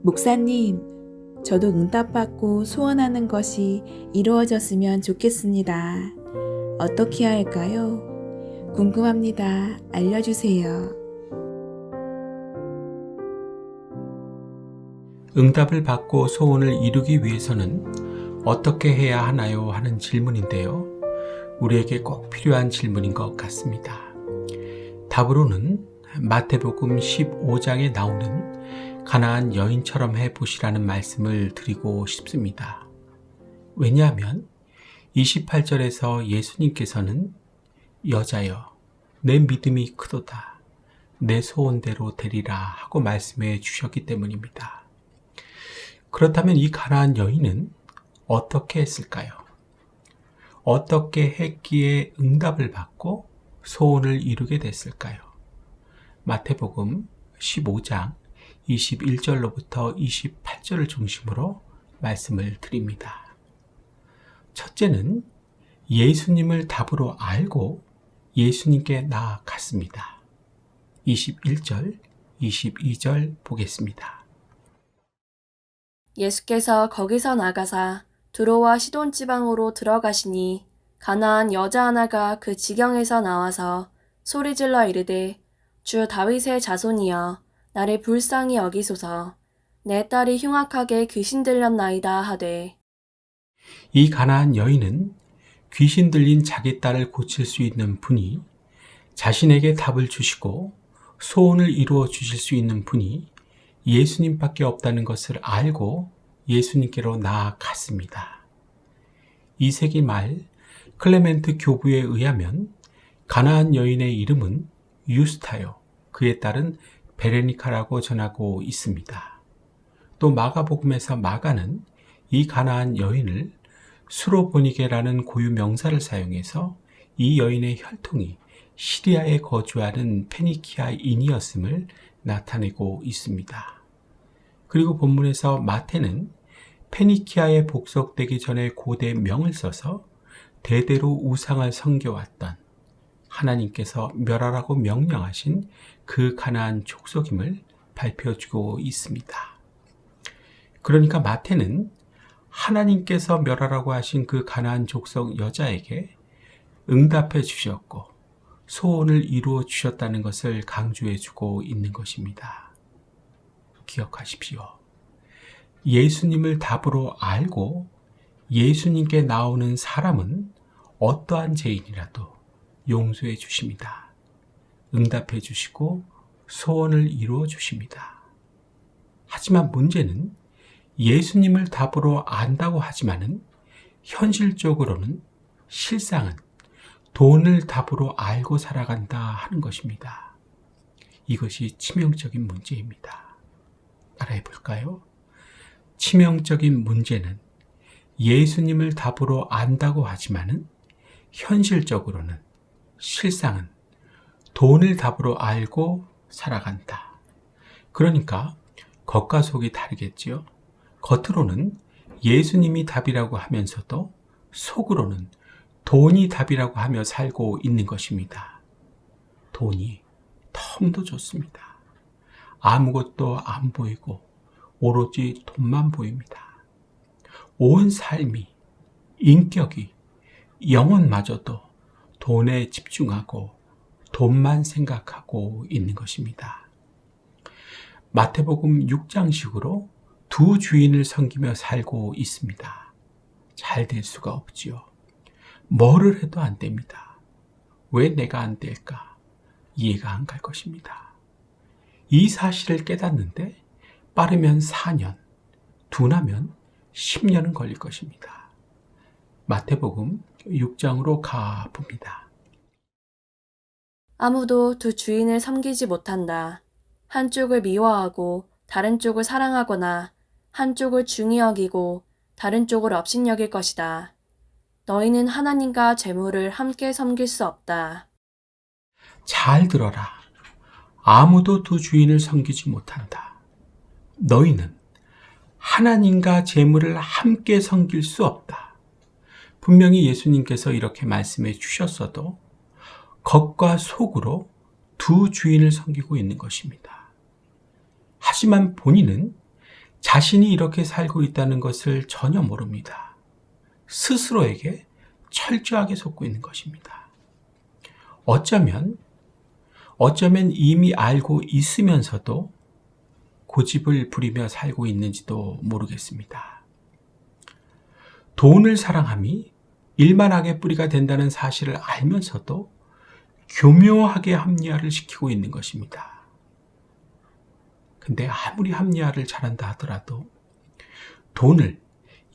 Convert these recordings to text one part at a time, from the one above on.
목사님, 저도 응답받고 소원하는 것이 이루어졌으면 좋겠습니다. 어떻게 해야 할까요? 궁금합니다. 알려주세요. 응답을 받고 소원을 이루기 위해서는 어떻게 해야 하나요? 하는 질문인데요. 우리에게 꼭 필요한 질문인 것 같습니다. 답으로는 마태복음 15장에 나오는 가나안 여인처럼 해보시라는 말씀을 드리고 싶습니다. 왜냐하면 28절에서 예수님께서는 여자여, 내 믿음이 크도다. 내 소원대로 되리라 하고 말씀해 주셨기 때문입니다. 그렇다면 이 가나안 여인은 어떻게 했을까요? 어떻게 했기에 응답을 받고 소원을 이루게 됐을까요? 마태복음 15장 21절로부터 28절을 중심으로 말씀을 드립니다. 첫째는 예수님을 답으로 알고 예수님께 나아갔습니다. 21절, 22절 보겠습니다. 예수께서 거기서 나가사 두로와 시돈 지방으로 들어가시니 가나안 여자 하나가 그 지경에서 나와서 소리질러 이르되 주 다윗의 자손이여 나를 불쌍히 여기소서 내 딸이 흉악하게 귀신 들렸나이다 하되 이 가나안 여인은 귀신 들린 자기 딸을 고칠 수 있는 분이, 자신에게 답을 주시고 소원을 이루어 주실 수 있는 분이 예수님밖에 없다는 것을 알고 예수님께로 나아갔습니다. 2세기 말 클레멘트 교부에 의하면 가나안 여인의 이름은 유스타요, 그의 딸은 베레니카라고 전하고 있습니다. 또 마가복음에서 마가는 이 가나안 여인을 수로보니게라는 고유 명사를 사용해서 이 여인의 혈통이 시리아에 거주하는 페니키아인이었음을 나타내고 있습니다. 그리고 본문에서 마태는 페니키아에 복속되기 전에 고대 명을 써서 대대로 우상을 섬겨왔던 하나님께서 멸하라고 명령하신 그 가나안 족속임을 발표해주고 있습니다. 그러니까 마태는 하나님께서 멸하라고 하신 그 가나안 족속 여자에게 응답해 주셨고 소원을 이루어 주셨다는 것을 강조해 주고 있는 것입니다. 기억하십시오. 예수님을 답으로 알고 예수님께 나오는 사람은 어떠한 죄인이라도 용서해 주십니다. 응답해 주시고 소원을 이루어 주십니다. 하지만 문제는 예수님을 답으로 안다고 하지만은 현실적으로는 실상은 돈을 답으로 알고 살아간다 하는 것입니다. 이것이 치명적인 문제입니다. 따라해 볼까요? 치명적인 문제는 예수님을 답으로 안다고 하지만은 현실적으로는 실상은 돈을 답으로 알고 살아간다. 그러니까 겉과 속이 다르겠지요. 겉으로는 예수님이 답이라고 하면서도 속으로는 돈이 답이라고 하며 살고 있는 것입니다. 돈이 너무도 좋습니다. 아무것도 안 보이고 오로지 돈만 보입니다. 온 삶이, 인격이, 영혼마저도 돈에 집중하고 돈만 생각하고 있는 것입니다. 마태복음 6장식으로 두 주인을 섬기며 살고 있습니다. 잘 될 수가 없지요. 뭐를 해도 안 됩니다. 왜 내가 안 될까? 이해가 안 갈 것입니다. 이 사실을 깨닫는데 빠르면 4년, 둔하면 10년은 걸릴 것입니다. 마태복음 6장으로 가봅니다. 아무도 두 주인을 섬기지 못한다. 한쪽을 미워하고 다른 쪽을 사랑하거나 한쪽을 중히 여기고 다른 쪽을 업신여길 것이다. 너희는 하나님과 재물을 함께 섬길 수 없다. 잘 들어라. 아무도 두 주인을 섬기지 못한다. 너희는 하나님과 재물을 함께 섬길 수 없다. 분명히 예수님께서 이렇게 말씀해 주셨어도 겉과 속으로 두 주인을 섬기고 있는 것입니다. 하지만 본인은 자신이 이렇게 살고 있다는 것을 전혀 모릅니다. 스스로에게 철저하게 속고 있는 것입니다. 어쩌면 이미 알고 있으면서도 고집을 부리며 살고 있는지도 모르겠습니다. 돈을 사랑함이 일만악의 뿌리가 된다는 사실을 알면서도 교묘하게 합리화를 시키고 있는 것입니다. 근데 아무리 합리화를 잘한다 하더라도 돈을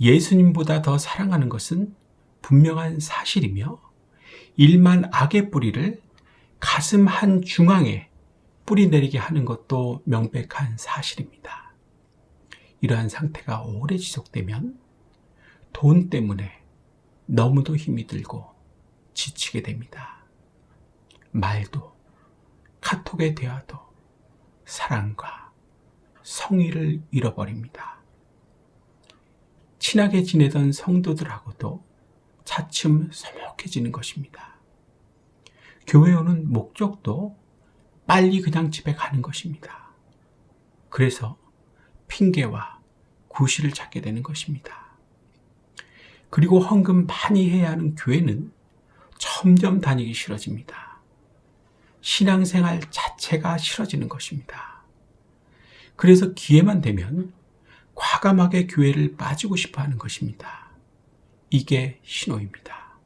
예수님보다 더 사랑하는 것은 분명한 사실이며 일만 악의 뿌리를 가슴 한 중앙에 뿌리 내리게 하는 것도 명백한 사실입니다. 이러한 상태가 오래 지속되면 돈 때문에 너무도 힘이 들고 지치게 됩니다. 말도, 카톡의 대화도 사랑과 성의를 잃어버립니다. 친하게 지내던 성도들하고도 차츰 서먹해지는 것입니다. 교회 오는 목적도 빨리 그냥 집에 가는 것입니다. 그래서 핑계와 구실을 찾게 되는 것입니다. 그리고 헌금 많이 해야 하는 교회는 점점 다니기 싫어집니다. 신앙생활 자체가 싫어지는 것입니다. 그래서 기회만 되면 과감하게 교회를 빠지고 싶어 하는 것입니다. 이게 신호입니다.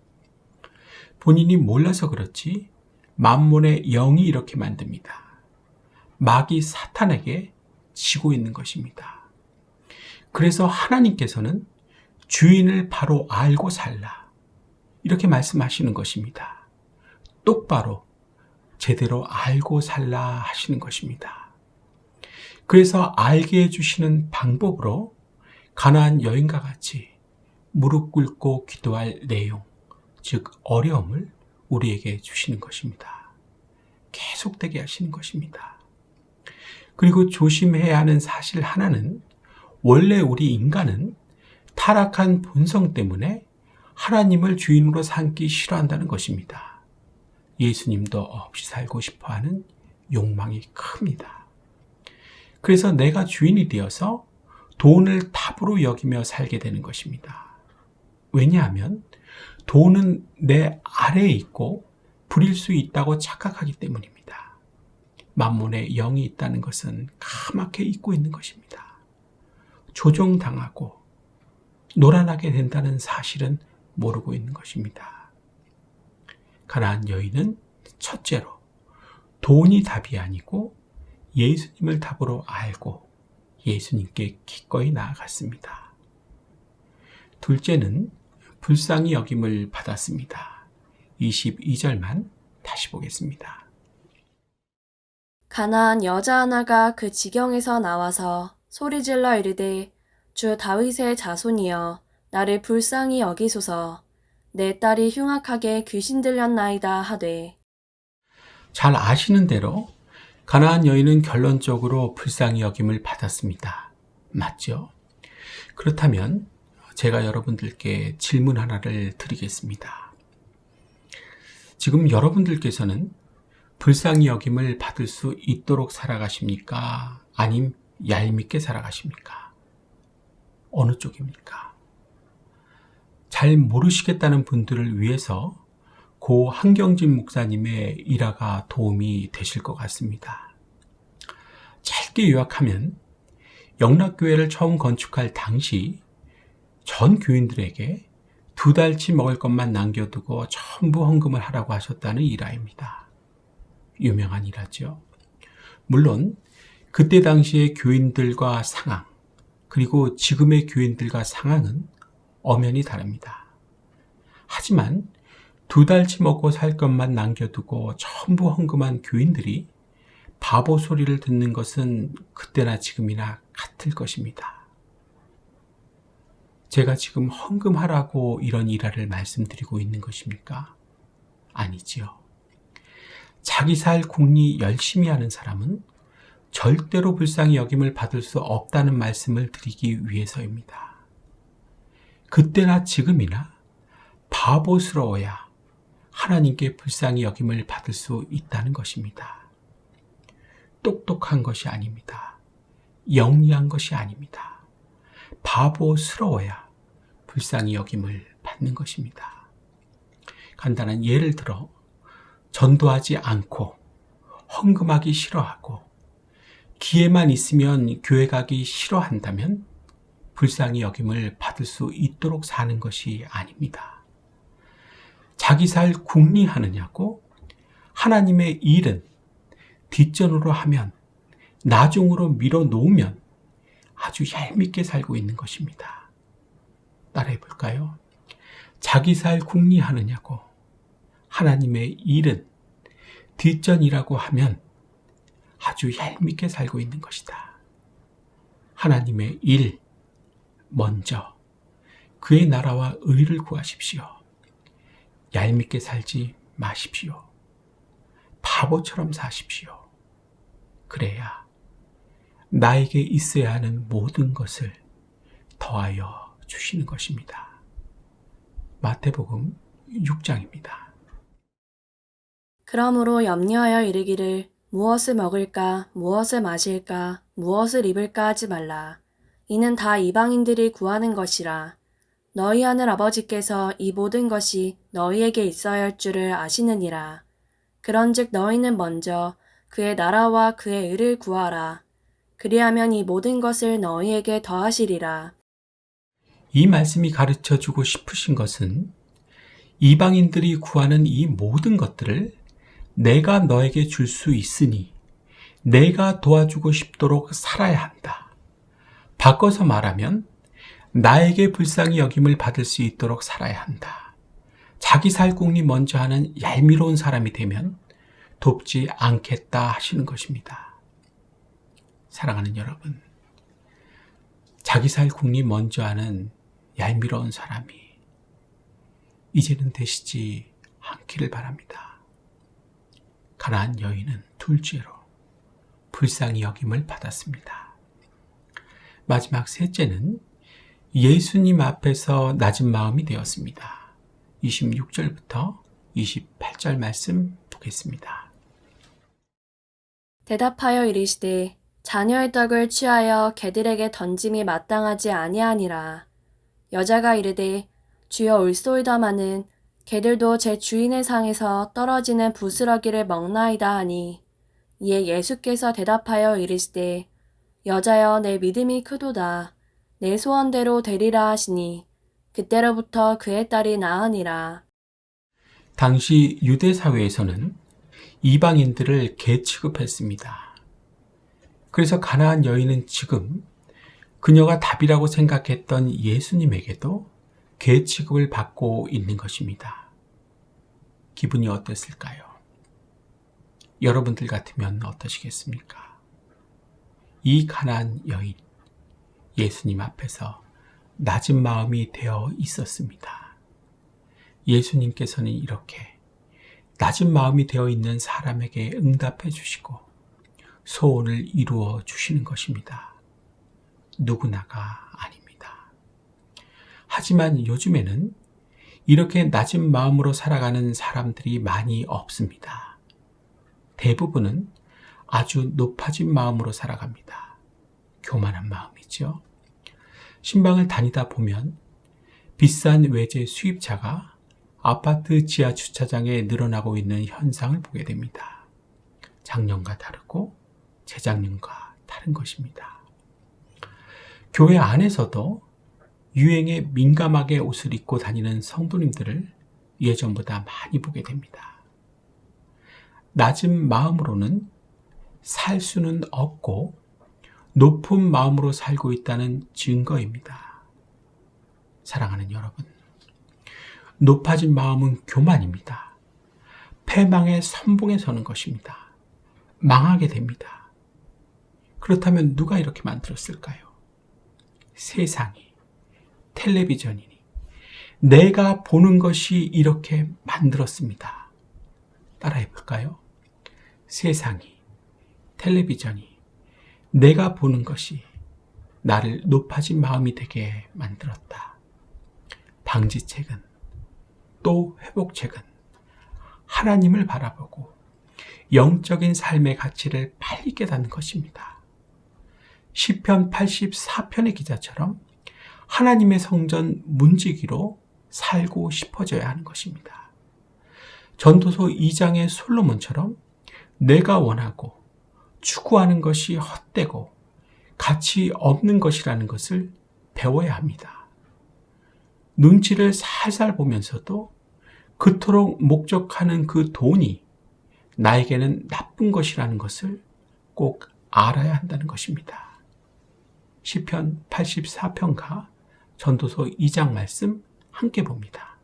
본인이 몰라서 그렇지 만몬의 영이 이렇게 만듭니다. 마귀 사탄에게 지고 있는 것입니다. 그래서 하나님께서는 주인을 바로 알고 살라 이렇게 말씀하시는 것입니다. 똑바로 제대로 알고 살라 하시는 것입니다. 그래서 알게 해주시는 방법으로 가나안 여인과 같이 무릎 꿇고 기도할 내용, 즉 어려움을 우리에게 주시는 것입니다. 계속되게 하시는 것입니다. 그리고 조심해야 하는 사실 하나는 원래 우리 인간은 타락한 본성 때문에 하나님을 주인으로 삼기 싫어한다는 것입니다. 예수님도 없이 살고 싶어하는 욕망이 큽니다. 그래서 내가 주인이 되어서 돈을 탑으로 여기며 살게 되는 것입니다. 왜냐하면 돈은 내 아래에 있고 부릴 수 있다고 착각하기 때문입니다. 만몬의 영이 있다는 것은 까맣게 잊고 있는 것입니다. 조종당하고 노란하게 된다는 사실은 모르고 있는 것입니다. 가나안 여인은 첫째로 돈이 답이 아니고 예수님을 답으로 알고 예수님께 기꺼이 나아갔습니다. 둘째는 불쌍히 여김을 받았습니다. 22절만 다시 보겠습니다. 가나안 여자 하나가 그 지경에서 나와서 소리질러 이르되 주 다윗의 자손이여 나를 불쌍히 여기소서 내 딸이 흉악하게 귀신 들렸나이다 하되. 잘 아시는 대로 가나안 여인은 결론적으로 불쌍히 여김을 받았습니다. 맞죠? 그렇다면 제가 여러분들께 질문 하나를 드리겠습니다. 지금 여러분들께서는 불쌍히 여김을 받을 수 있도록 살아가십니까? 아님 얄밉게 살아가십니까? 어느 쪽입니까? 잘 모르시겠다는 분들을 위해서 고 한경진 목사님의 일화가 도움이 되실 것 같습니다. 짧게 요약하면 영락교회를 처음 건축할 당시 전 교인들에게 2달치 먹을 것만 남겨두고 전부 헌금을 하라고 하셨다는 일화입니다. 유명한 일화죠. 물론 그때 당시의 교인들과 상황, 그리고 지금의 교인들과 상황은 엄연히 다릅니다. 하지만 2달치 먹고 살 것만 남겨두고 전부 헌금한 교인들이 바보 소리를 듣는 것은 그때나 지금이나 같을 것입니다. 제가 지금 헌금하라고 이런 일화를 말씀드리고 있는 것입니까? 아니지요. 자기 살 궁리 열심히 하는 사람은 절대로 불쌍히 여김을 받을 수 없다는 말씀을 드리기 위해서입니다. 그때나 지금이나 바보스러워야 하나님께 불쌍히 여김을 받을 수 있다는 것입니다. 똑똑한 것이 아닙니다. 영리한 것이 아닙니다. 바보스러워야 불쌍히 여김을 받는 것입니다. 간단한 예를 들어 전도하지 않고 헌금하기 싫어하고 기회만 있으면 교회 가기 싫어한다면 불쌍히 여김을 받을 수 있도록 사는 것이 아닙니다. 자기 살 궁리하느냐고 하나님의 일은 뒷전으로 하면 나중으로 밀어놓으면 아주 얄밉게 살고 있는 것입니다. 따라해 볼까요? 자기 살 궁리하느냐고 하나님의 일은 뒷전이라고 하면 아주 얄밉게 살고 있는 것이다. 하나님의 일 먼저 그의 나라와 의를 구하십시오. 얄밉게 살지 마십시오. 바보처럼 사십시오. 그래야 나에게 있어야 하는 모든 것을 더하여 주시는 것입니다. 마태복음 6장입니다. 그러므로 염려하여 이르기를 무엇을 먹을까, 무엇을 마실까, 무엇을 입을까 하지 말라. 이는 다 이방인들이 구하는 것이라. 너희 하늘 아버지께서 이 모든 것이 너희에게 있어야 할 줄을 아시느니라. 그런즉 너희는 먼저 그의 나라와 그의 의를 구하라. 그리하면 이 모든 것을 너희에게 더하시리라. 이 말씀이 가르쳐주고 싶으신 것은 이방인들이 구하는 이 모든 것들을 내가 너에게 줄 수 있으니 내가 도와주고 싶도록 살아야 한다. 바꿔서 말하면 나에게 불쌍히 여김을 받을 수 있도록 살아야 한다. 자기 살궁리 먼저 하는 얄미로운 사람이 되면 돕지 않겠다 하시는 것입니다. 사랑하는 여러분, 자기 살궁리 먼저 하는 얄미로운 사람이 이제는 되시지 않기를 바랍니다. 가나안 여인은 둘째로 불쌍히 여김을 받았습니다. 마지막 셋째는 예수님 앞에서 낮은 마음이 되었습니다. 26절부터 28절 말씀 보겠습니다. 대답하여 이르시되 자녀의 떡을 취하여 개들에게 던짐이 마땅하지 아니하니라. 여자가 이르되 주여 올소이다마는 개들도 제 주인의 상에서 떨어지는 부스러기를 먹나이다 하니 이에 예수께서 대답하여 이르시되 여자여 내 믿음이 크도다. 내 소원대로 되리라 하시니 그때로부터 그의 딸이 나으니라. 당시 유대 사회에서는 이방인들을 개 취급했습니다. 그래서 가나안 여인은 지금 그녀가 답이라고 생각했던 예수님에게도 개 취급을 받고 있는 것입니다. 기분이 어땠을까요? 여러분들 같으면 어떠시겠습니까? 이 가나안 여인, 예수님 앞에서 낮은 마음이 되어 있었습니다. 예수님께서는 이렇게 낮은 마음이 되어 있는 사람에게 응답해 주시고 소원을 이루어 주시는 것입니다. 누구나가 아닙니다. 하지만 요즘에는 이렇게 낮은 마음으로 살아가는 사람들이 많이 없습니다. 대부분은 아주 높아진 마음으로 살아갑니다. 교만한 마음이죠. 신방을 다니다 보면 비싼 외제 수입차가 아파트 지하 주차장에 늘어나고 있는 현상을 보게 됩니다. 작년과 다르고 재작년과 다른 것입니다. 교회 안에서도 유행에 민감하게 옷을 입고 다니는 성도님들을 예전보다 많이 보게 됩니다. 낮은 마음으로는 살 수는 없고 높은 마음으로 살고 있다는 증거입니다. 사랑하는 여러분, 높아진 마음은 교만입니다. 패망의 선봉에 서는 것입니다. 망하게 됩니다. 그렇다면 누가 이렇게 만들었을까요? 세상이, 텔레비전이니 내가 보는 것이 이렇게 만들었습니다. 따라해 볼까요? 세상이, 텔레비전이 내가 보는 것이 나를 높아진 마음이 되게 만들었다. 방지책은 또 회복책은 하나님을 바라보고 영적인 삶의 가치를 빨리 깨닫는 것입니다. 시편 84편의 기자처럼 하나님의 성전 문지기로 살고 싶어져야 하는 것입니다. 전도서 2장의 솔로몬처럼 내가 원하고 추구하는 것이 헛되고 가치 없는 것이라는 것을 배워야 합니다. 눈치를 살살 보면서도 그토록 목적하는 그 돈이 나에게는 나쁜 것이라는 것을 꼭 알아야 한다는 것입니다. 시편 84편과 전도서 2장 말씀 함께 봅니다.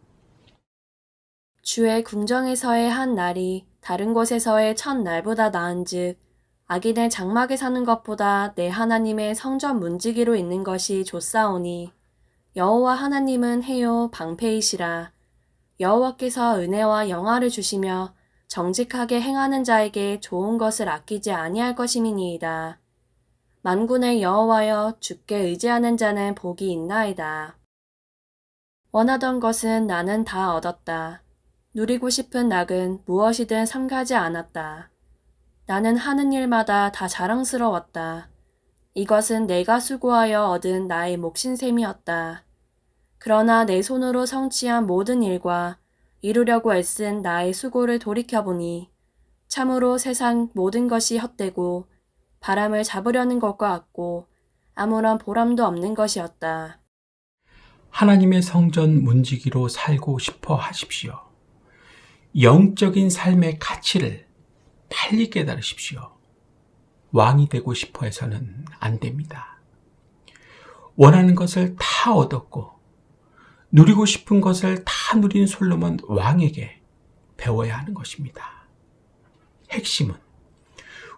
주의 궁정에서의 한 날이 다른 곳에서의 천 날보다 나은즉 악인의 장막에 사는 것보다 내 하나님의 성전 문지기로 있는 것이 좋사오니 여호와 하나님은 해요 방패이시라. 여호와께서 은혜와 영화를 주시며 정직하게 행하는 자에게 좋은 것을 아끼지 아니할 것임이니이다. 만군의 여호와여, 주께 의지하는 자는 복이 있나이다. 원하던 것은 나는 다 얻었다. 누리고 싶은 낙은 무엇이든 삼가지 않았다. 나는 하는 일마다 다 자랑스러웠다. 이것은 내가 수고하여 얻은 나의 몫인 셈이었다. 그러나 내 손으로 성취한 모든 일과 이루려고 애쓴 나의 수고를 돌이켜보니 참으로 세상 모든 것이 헛되고 바람을 잡으려는 것과 같고 아무런 보람도 없는 것이었다. 하나님의 성전 문지기로 살고 싶어 하십시오. 영적인 삶의 가치를 빨리 깨달으십시오. 왕이 되고 싶어 해서는 안 됩니다. 원하는 것을 다 얻었고 누리고 싶은 것을 다 누린 솔로몬 왕에게 배워야 하는 것입니다. 핵심은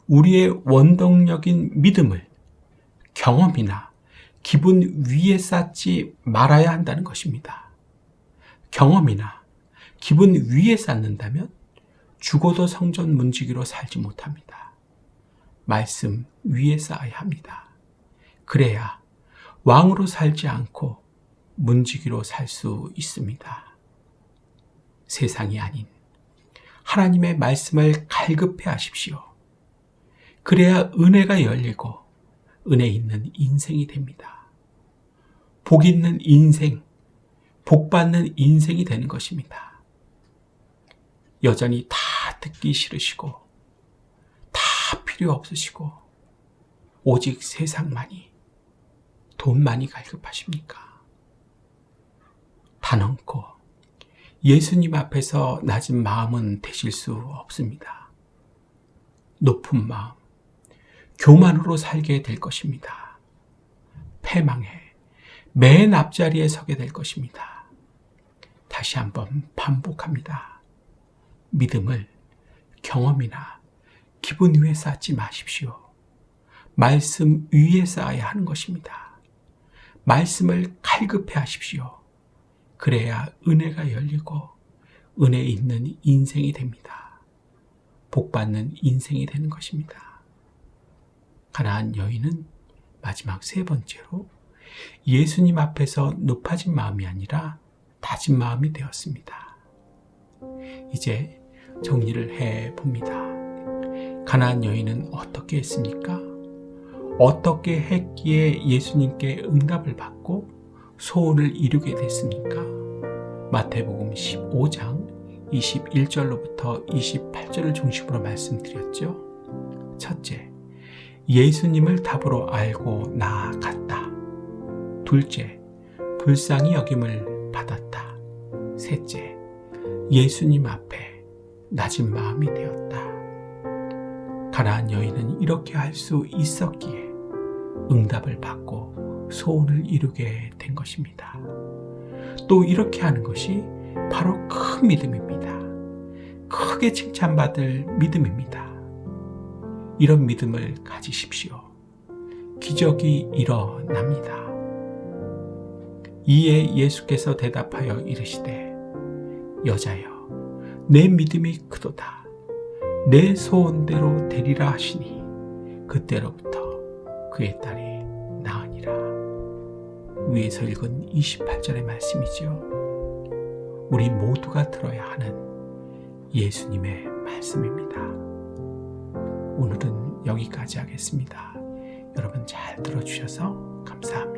우리의 원동력인 믿음을 경험이나 기분 위에 쌓지 말아야 한다는 것입니다. 경험이나 기분 위에 쌓는다면 죽어도 성전 문지기로 살지 못합니다. 말씀 위에 쌓아야 합니다. 그래야 왕으로 살지 않고 문지기로 살 수 있습니다. 세상이 아닌 하나님의 말씀을 갈급해 하십시오. 그래야 은혜가 열리고 은혜 있는 인생이 됩니다. 복 있는 인생, 복 받는 인생이 되는 것입니다. 여전히 다 듣기 싫으시고 다 필요 없으시고 오직 세상만이 돈만이 갈급하십니까? 단언코 예수님 앞에서 낮은 마음은 되실 수 없습니다. 높은 마음, 교만으로 살게 될 것입니다. 패망해 맨 앞자리에 서게 될 것입니다. 다시 한번 반복합니다. 믿음을 경험이나 기분 위에 쌓지 마십시오. 말씀 위에 쌓아야 하는 것입니다. 말씀을 갈급해 하십시오. 그래야 은혜가 열리고 은혜 있는 인생이 됩니다. 복받는 인생이 되는 것입니다. 가나안 여인은 마지막 세 번째로 예수님 앞에서 높아진 마음이 아니라 낮은 마음이 되었습니다. 이제 정리를 해봅니다. 가나안 여인은 어떻게 했습니까? 어떻게 했기에 예수님께 응답을 받고 소원을 이루게 됐습니까? 마태복음 15장 21절로부터 28절을 중심으로 말씀드렸죠. 첫째, 예수님을 답으로 알고 나아갔다. 둘째, 불쌍히 여김을 받았다. 셋째, 예수님 앞에 낮은 마음이 되었다. 가나안 여인은 이렇게 할 수 있었기에 응답을 받고 소원을 이루게 된 것입니다. 또 이렇게 하는 것이 바로 큰 믿음입니다. 크게 칭찬받을 믿음입니다. 이런 믿음을 가지십시오. 기적이 일어납니다. 이에 예수께서 대답하여 이르시되 여자여 내 믿음이 크도다. 내 소원대로 되리라 하시니 그때로부터 그의 딸이 나으니라. 위에서 읽은 28절의 말씀이죠. 우리 모두가 들어야 하는 예수님의 말씀입니다. 오늘은 여기까지 하겠습니다. 여러분 잘 들어주셔서 감사합니다.